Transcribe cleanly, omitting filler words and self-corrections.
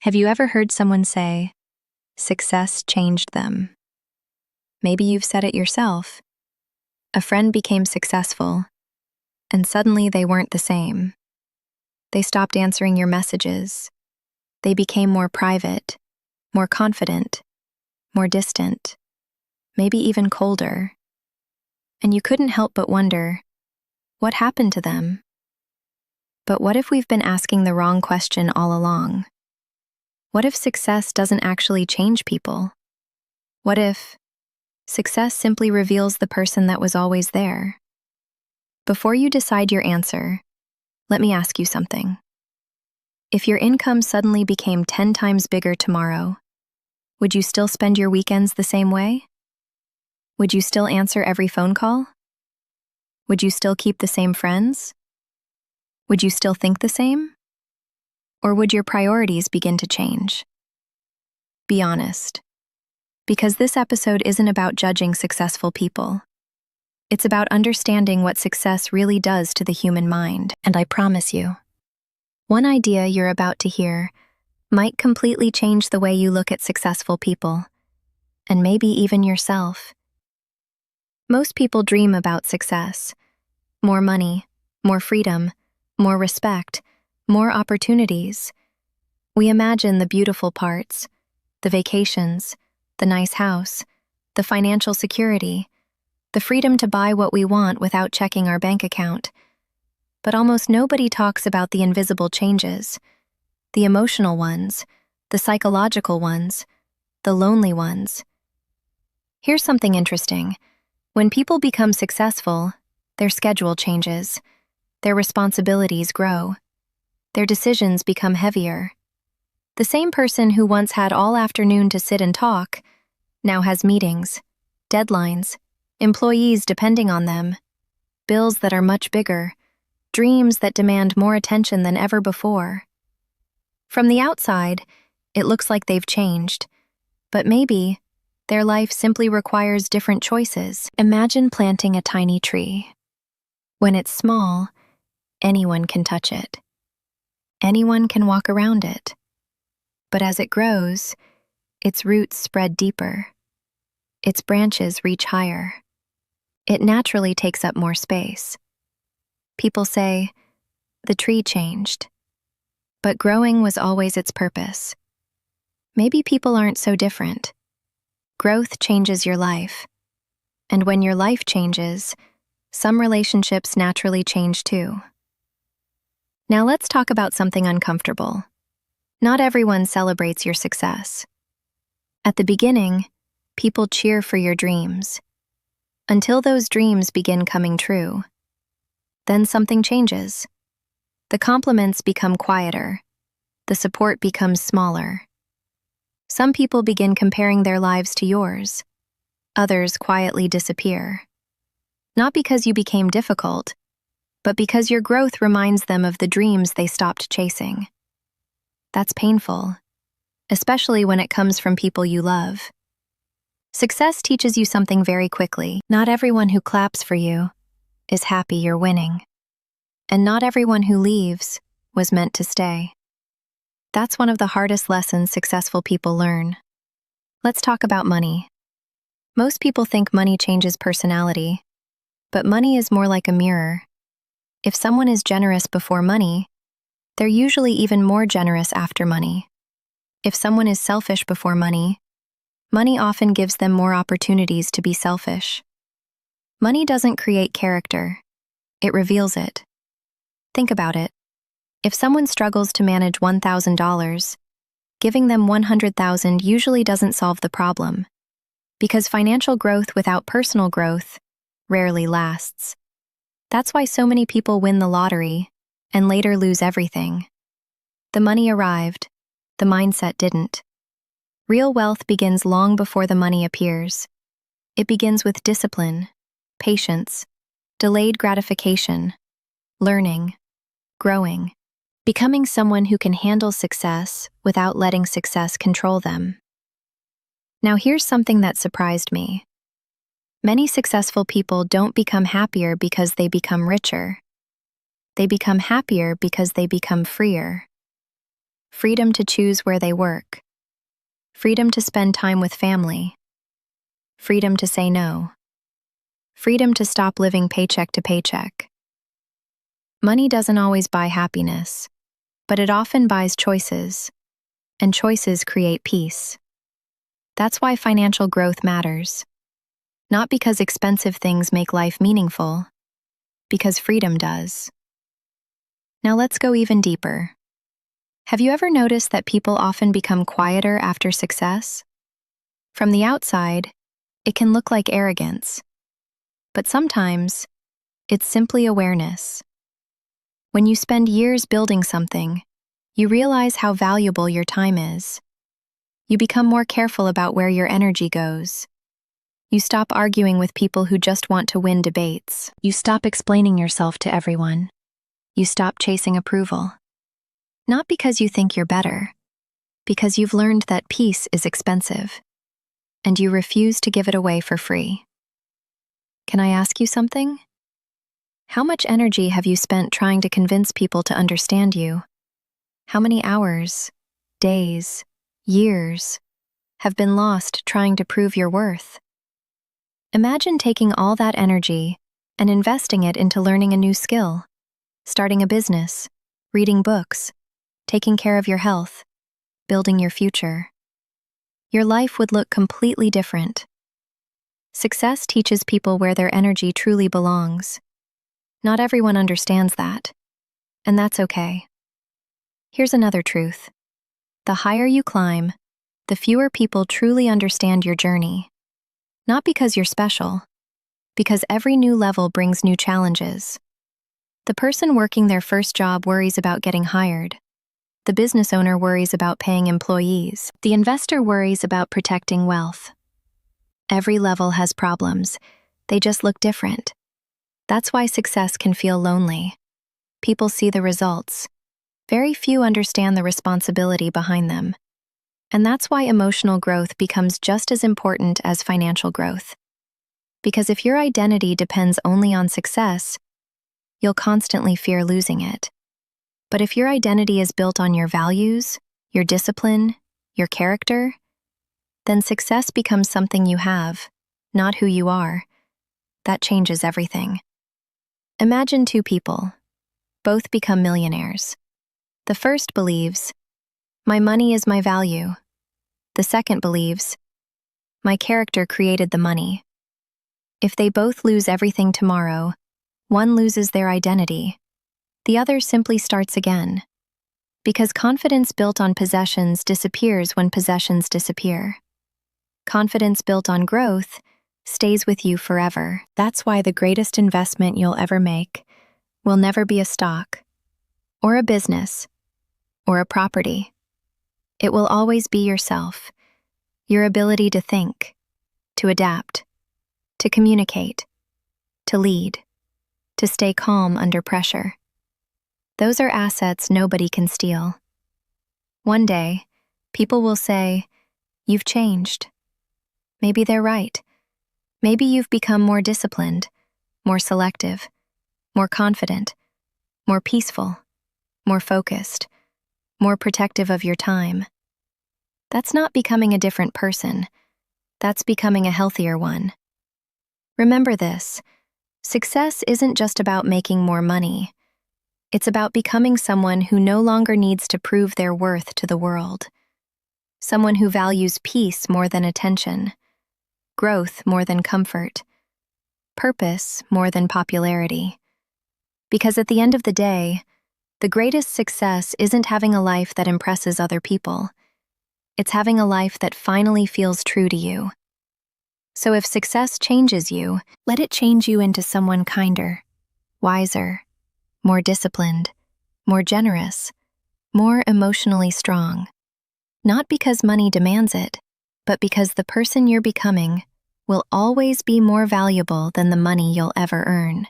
Have you ever heard someone say, success changed them? Maybe you've said it yourself. A friend became successful, and suddenly they weren't the same. They stopped answering your messages. They became more private, more confident, more distant, maybe even colder. And you couldn't help but wonder, what happened to them? But what if we've been asking the wrong question all along? What if success doesn't actually change people? What if success simply reveals the person that was always there? Before you decide your answer, let me ask you something. If your income suddenly became 10 times bigger tomorrow, would you still spend your weekends the same way? Would you still answer every phone call? Would you still keep the same friends? Would you still think the same? Or would your priorities begin to change? Be honest. Because this episode isn't about judging successful people. It's about understanding what success really does to the human mind. And I promise you, one idea you're about to hear might completely change the way you look at successful people, and maybe even yourself. Most people dream about success. More money, more freedom, more respect, more opportunities. We imagine the beautiful parts, the vacations, the nice house, the financial security, the freedom to buy what we want without checking our bank account. But almost nobody talks about the invisible changes, the emotional ones, the psychological ones, the lonely ones. Here's something interesting. When people become successful, their schedule changes, their responsibilities grow, their decisions become heavier. The same person who once had all afternoon to sit and talk now has meetings, deadlines, employees depending on them, bills that are much bigger, dreams that demand more attention than ever before. From the outside, it looks like they've changed, but maybe their life simply requires different choices. Imagine planting a tiny tree. When it's small, anyone can touch it. Anyone can walk around it. But as it grows, its roots spread deeper. Its branches reach higher. It naturally takes up more space. People say, the tree changed. But growing was always its purpose. Maybe people aren't so different. Growth changes your life. And when your life changes, some relationships naturally change too. Now let's talk about something uncomfortable. Not everyone celebrates your success. At the beginning, people cheer for your dreams, until those dreams begin coming true. Then something changes. The compliments become quieter. The support becomes smaller. Some people begin comparing their lives to yours. Others quietly disappear. Not because you became difficult, but because your growth reminds them of the dreams they stopped chasing. That's painful, especially when it comes from people you love. Success teaches you something very quickly. Not everyone who claps for you is happy you're winning. And not everyone who leaves was meant to stay. That's one of the hardest lessons successful people learn. Let's talk about money. Most people think money changes personality, but money is more like a mirror. If someone is generous before money, they're usually even more generous after money. If someone is selfish before money, money often gives them more opportunities to be selfish. Money doesn't create character, it reveals it. Think about it. If someone struggles to manage $1,000, giving them $100,000 usually doesn't solve the problem, because financial growth without personal growth rarely lasts. That's why so many people win the lottery and later lose everything. The money arrived, the mindset didn't. Real wealth begins long before the money appears. It begins with discipline, patience, delayed gratification, learning, growing, becoming someone who can handle success without letting success control them. Now here's something that surprised me. Many successful people don't become happier because they become richer. They become happier because they become freer. freedom to choose where they work, freedom to spend time with family, freedom to say no, freedom to stop living paycheck to paycheck. Money doesn't always buy happiness, but it often buys choices, and choices create peace. That's why financial growth matters. Not because expensive things make life meaningful, because freedom does. Now let's go even deeper. Have you ever noticed that people often become quieter after success? From the outside, it can look like arrogance, but sometimes it's simply awareness. When you spend years building something, you realize how valuable your time is. You become more careful about where your energy goes. You stop arguing with people who just want to win debates. You stop explaining yourself to everyone. You stop chasing approval. Not because you think you're better, because you've learned that peace is expensive, and you refuse to give it away for free. Can I ask you something? How much energy have you spent trying to convince people to understand you? How many hours, days, years have been lost trying to prove your worth? Imagine taking all that energy and investing it into learning a new skill, starting a business, reading books, taking care of your health, building your future. Your life would look completely different. Success teaches people where their energy truly belongs. Not everyone understands that, and that's okay. Here's another truth. The higher you climb, the fewer people truly understand your journey. Not because you're special, because every new level brings new challenges. The person working their first job worries about getting hired. The business owner worries about paying employees. The investor worries about protecting wealth. Every level has problems. They just look different. That's why success can feel lonely. People see the results. Very few understand the responsibility behind them. And that's why emotional growth becomes just as important as financial growth. Because if your identity depends only on success, you'll constantly fear losing it. But if your identity is built on your values, your discipline, your character, then success becomes something you have, not who you are. That changes everything. Imagine two people. Both become millionaires. The first believes, my money is my value. The second believes, my character created the money. If they both lose everything tomorrow, one loses their identity. The other simply starts again. Because confidence built on possessions disappears when possessions disappear. Confidence built on growth stays with you forever. That's why the greatest investment you'll ever make will never be a stock, or a business, or a property. It will always be yourself, your ability to think, to adapt, to communicate, to lead, to stay calm under pressure. Those are assets nobody can steal. One day, people will say, you've changed. Maybe they're right. Maybe you've become more disciplined, more selective, more confident, more peaceful, more focused, more protective of your time. That's not becoming a different person. That's becoming a healthier one. Remember this, success isn't just about making more money. It's about becoming someone who no longer needs to prove their worth to the world. Someone who values peace more than attention, growth more than comfort, purpose more than popularity. Because at the end of the day, the greatest success isn't having a life that impresses other people. It's having a life that finally feels true to you. So if success changes you, let it change you into someone kinder, wiser, more disciplined, more generous, more emotionally strong. Not because money demands it, but because the person you're becoming will always be more valuable than the money you'll ever earn.